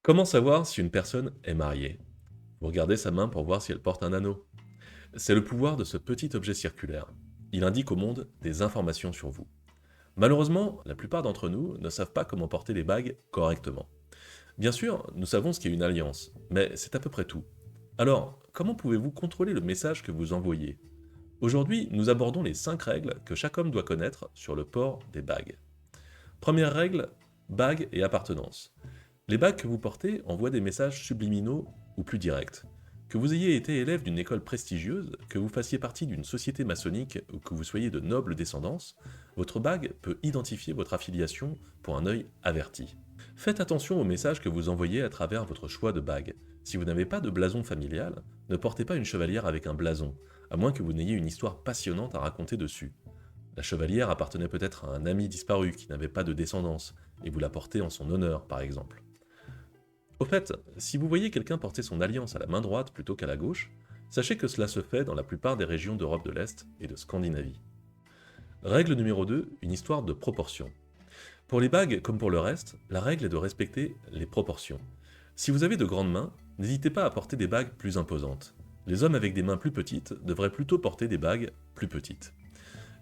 Comment savoir si une personne est mariée? Vous regardez sa main pour voir si elle porte un anneau. C'est le pouvoir de ce petit objet circulaire. Il indique au monde des informations sur vous. Malheureusement, la plupart d'entre nous ne savent pas comment porter les bagues correctement. Bien sûr, nous savons ce qu'est une alliance, mais c'est à peu près tout. Alors, comment pouvez-vous contrôler le message que vous envoyez? Aujourd'hui, nous abordons les 5 règles que chaque homme doit connaître sur le port des bagues. Première règle, bague et appartenance. Les bagues que vous portez envoient des messages subliminaux ou plus directs. Que vous ayez été élève d'une école prestigieuse, que vous fassiez partie d'une société maçonnique ou que vous soyez de noble descendance, votre bague peut identifier votre affiliation pour un œil averti. Faites attention aux messages que vous envoyez à travers votre choix de bague. Si vous n'avez pas de blason familial, ne portez pas une chevalière avec un blason, à moins que vous n'ayez une histoire passionnante à raconter dessus. La chevalière appartenait peut-être à un ami disparu qui n'avait pas de descendance, et vous la portez en son honneur par exemple. Au fait, si vous voyez quelqu'un porter son alliance à la main droite plutôt qu'à la gauche, sachez que cela se fait dans la plupart des régions d'Europe de l'Est et de Scandinavie. Règle numéro 2, une histoire de proportion. Pour les bagues comme pour le reste, la règle est de respecter les proportions. Si vous avez de grandes mains, n'hésitez pas à porter des bagues plus imposantes. Les hommes avec des mains plus petites devraient plutôt porter des bagues plus petites.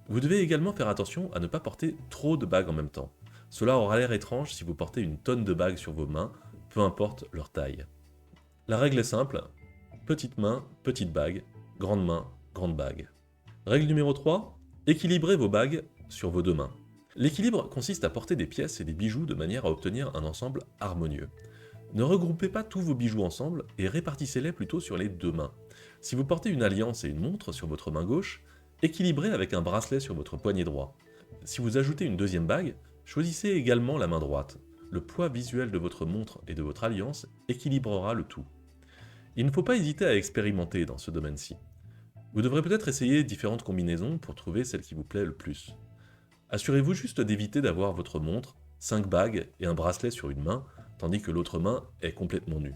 Vous devez également faire attention à ne pas porter trop de bagues en même temps. Cela aura l'air étrange si vous portez une tonne de bagues sur vos mains, peu importe leur taille. La règle est simple, petite main, petite bague, grande main, grande bague. Règle numéro 3, équilibrez vos bagues sur vos deux mains. L'équilibre consiste à porter des pièces et des bijoux de manière à obtenir un ensemble harmonieux. Ne regroupez pas tous vos bijoux ensemble et répartissez-les plutôt sur les deux mains. Si vous portez une alliance et une montre sur votre main gauche, équilibrez avec un bracelet sur votre poignet droit. Si vous ajoutez une deuxième bague, choisissez également la main droite. Le poids visuel de votre montre et de votre alliance équilibrera le tout. Il ne faut pas hésiter à expérimenter dans ce domaine-ci. Vous devrez peut-être essayer différentes combinaisons pour trouver celle qui vous plaît le plus. Assurez-vous juste d'éviter d'avoir votre montre, 5 bagues et un bracelet sur une main, tandis que l'autre main est complètement nue.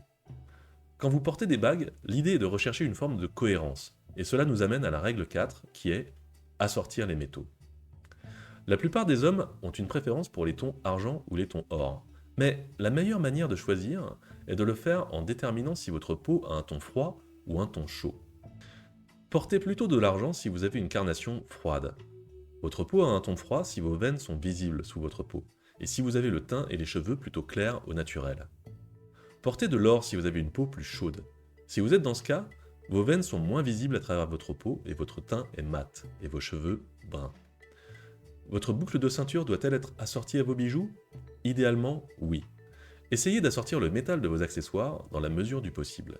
Quand vous portez des bagues, l'idée est de rechercher une forme de cohérence, et cela nous amène à la règle 4, qui est assortir les métaux. La plupart des hommes ont une préférence pour les tons argent ou les tons or, mais la meilleure manière de choisir est de le faire en déterminant si votre peau a un ton froid ou un ton chaud. Portez plutôt de l'argent si vous avez une carnation froide. Votre peau a un ton froid si vos veines sont visibles sous votre peau, et si vous avez le teint et les cheveux plutôt clairs au naturel. Portez de l'or si vous avez une peau plus chaude. Si vous êtes dans ce cas, vos veines sont moins visibles à travers votre peau et votre teint est mat, et vos cheveux bruns. Votre boucle de ceinture doit-elle être assortie à vos bijoux? Idéalement, oui. Essayez d'assortir le métal de vos accessoires dans la mesure du possible.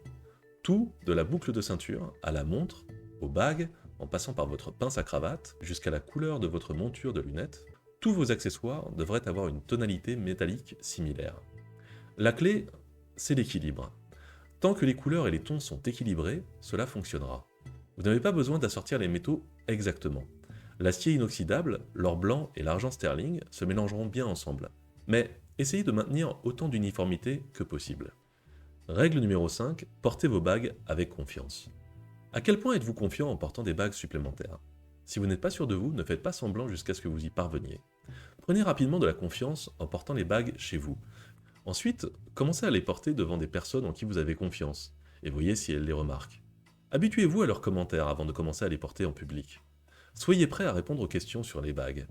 Tout, de la boucle de ceinture à la montre, aux bagues, en passant par votre pince à cravate, jusqu'à la couleur de votre monture de lunettes, tous vos accessoires devraient avoir une tonalité métallique similaire. La clé, c'est l'équilibre. Tant que les couleurs et les tons sont équilibrés, cela fonctionnera. Vous n'avez pas besoin d'assortir les métaux exactement. L'acier inoxydable, l'or blanc et l'argent sterling se mélangeront bien ensemble. Mais essayez de maintenir autant d'uniformité que possible. Règle numéro 5, portez vos bagues avec confiance. À quel point êtes-vous confiant en portant des bagues supplémentaires? Si vous n'êtes pas sûr de vous, ne faites pas semblant jusqu'à ce que vous y parveniez. Prenez rapidement de la confiance en portant les bagues chez vous. Ensuite, commencez à les porter devant des personnes en qui vous avez confiance, et voyez si elles les remarquent. Habituez-vous à leurs commentaires avant de commencer à les porter en public. Soyez prêt à répondre aux questions sur les bagues.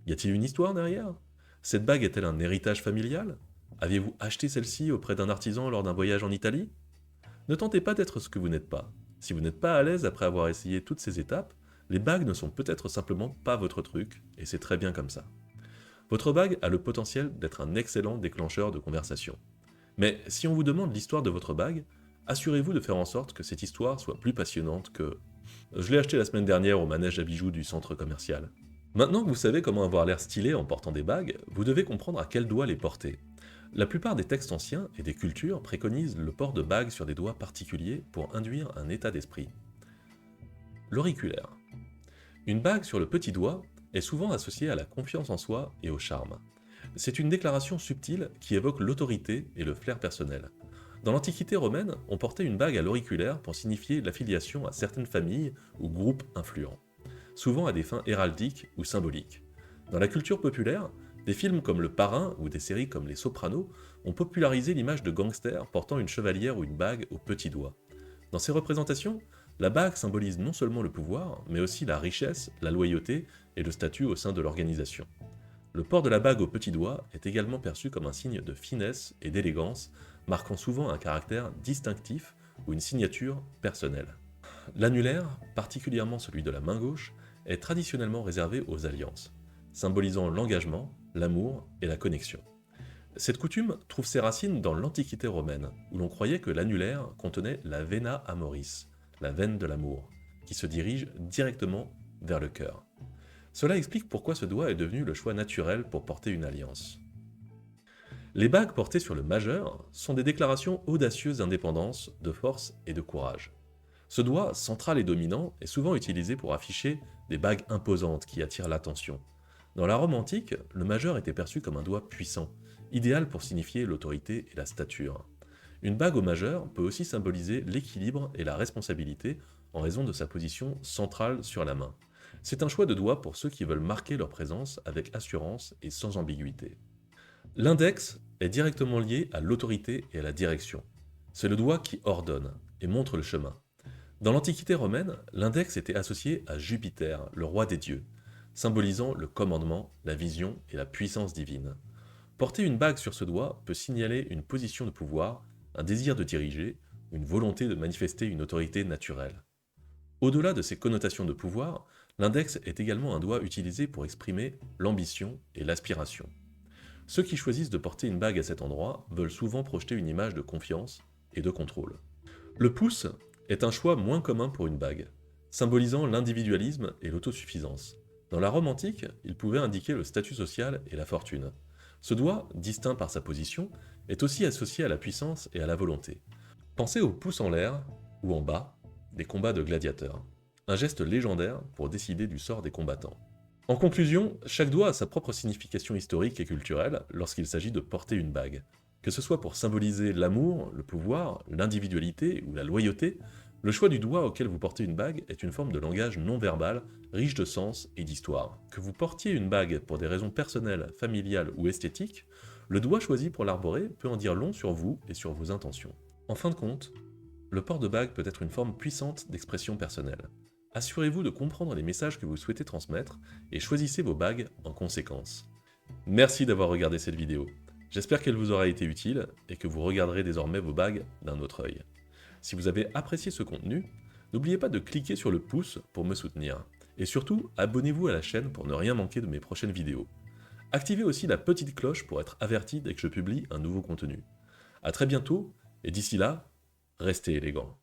Y a-t-il une histoire derrière? Cette bague est-elle un héritage familial? Aviez-vous acheté celle-ci auprès d'un artisan lors d'un voyage en Italie? Ne tentez pas d'être ce que vous n'êtes pas. Si vous n'êtes pas à l'aise après avoir essayé toutes ces étapes, les bagues ne sont peut-être simplement pas votre truc, et c'est très bien comme ça. Votre bague a le potentiel d'être un excellent déclencheur de conversation. Mais si on vous demande l'histoire de votre bague, assurez-vous de faire en sorte que cette histoire soit plus passionnante que «Je l'ai acheté la semaine dernière au manège à bijoux du centre commercial». Maintenant que vous savez comment avoir l'air stylé en portant des bagues, vous devez comprendre à quel doigt les porter. La plupart des textes anciens et des cultures préconisent le port de bagues sur des doigts particuliers pour induire un état d'esprit. L'auriculaire. Une bague sur le petit doigt est souvent associée à la confiance en soi et au charme. C'est une déclaration subtile qui évoque l'autorité et le flair personnel. Dans l'Antiquité romaine, on portait une bague à l'auriculaire pour signifier l'affiliation à certaines familles ou groupes influents, souvent à des fins héraldiques ou symboliques. Dans la culture populaire, Des films comme Le Parrain ou des séries comme Les Sopranos ont popularisé l'image de gangsters portant une chevalière ou une bague au petit doigt. Dans ces représentations, la bague symbolise non seulement le pouvoir, mais aussi la richesse, la loyauté et le statut au sein de l'organisation. Le port de la bague au petit doigt est également perçu comme un signe de finesse et d'élégance, marquant souvent un caractère distinctif ou une signature personnelle. L'annulaire, particulièrement celui de la main gauche, est traditionnellement réservé aux alliances, symbolisant l'engagement, l'amour et la connexion. Cette coutume trouve ses racines dans l'Antiquité romaine, où l'on croyait que l'annulaire contenait la vena amoris, la veine de l'amour, qui se dirige directement vers le cœur. Cela explique pourquoi ce doigt est devenu le choix naturel pour porter une alliance. Les bagues portées sur le majeur sont des déclarations audacieuses d'indépendance, de force et de courage. Ce doigt, central et dominant, est souvent utilisé pour afficher des bagues imposantes qui attirent l'attention. Dans la Rome antique, le majeur était perçu comme un doigt puissant, idéal pour signifier l'autorité et la stature. Une bague au majeur peut aussi symboliser l'équilibre et la responsabilité en raison de sa position centrale sur la main. C'est un choix de doigt pour ceux qui veulent marquer leur présence avec assurance et sans ambiguïté. L'index est directement lié à l'autorité et à la direction. C'est le doigt qui ordonne et montre le chemin. Dans l'Antiquité romaine, l'index était associé à Jupiter, le roi des dieux, symbolisant le commandement, la vision et la puissance divine. Porter une bague sur ce doigt peut signaler une position de pouvoir, un désir de diriger, une volonté de manifester une autorité naturelle. Au-delà de ces connotations de pouvoir, l'index est également un doigt utilisé pour exprimer l'ambition et l'aspiration. Ceux qui choisissent de porter une bague à cet endroit veulent souvent projeter une image de confiance et de contrôle. Le pouce est un choix moins commun pour une bague, symbolisant l'individualisme et l'autosuffisance. Dans la Rome antique, il pouvait indiquer le statut social et la fortune. Ce doigt, distinct par sa position, est aussi associé à la puissance et à la volonté. Pensez au pouce en l'air ou en bas des combats de gladiateurs, un geste légendaire pour décider du sort des combattants. En conclusion, chaque doigt a sa propre signification historique et culturelle lorsqu'il s'agit de porter une bague. Que ce soit pour symboliser l'amour, le pouvoir, l'individualité ou la loyauté, le choix du doigt auquel vous portez une bague est une forme de langage non verbal, riche de sens et d'histoire. Que vous portiez une bague pour des raisons personnelles, familiales ou esthétiques, le doigt choisi pour l'arborer peut en dire long sur vous et sur vos intentions. En fin de compte, le port de bague peut être une forme puissante d'expression personnelle. Assurez-vous de comprendre les messages que vous souhaitez transmettre et choisissez vos bagues en conséquence. Merci d'avoir regardé cette vidéo. J'espère qu'elle vous aura été utile et que vous regarderez désormais vos bagues d'un autre œil. Si vous avez apprécié ce contenu, n'oubliez pas de cliquer sur le pouce pour me soutenir. Et surtout, abonnez-vous à la chaîne pour ne rien manquer de mes prochaines vidéos. Activez aussi la petite cloche pour être averti dès que je publie un nouveau contenu. A très bientôt, et d'ici là, restez élégant.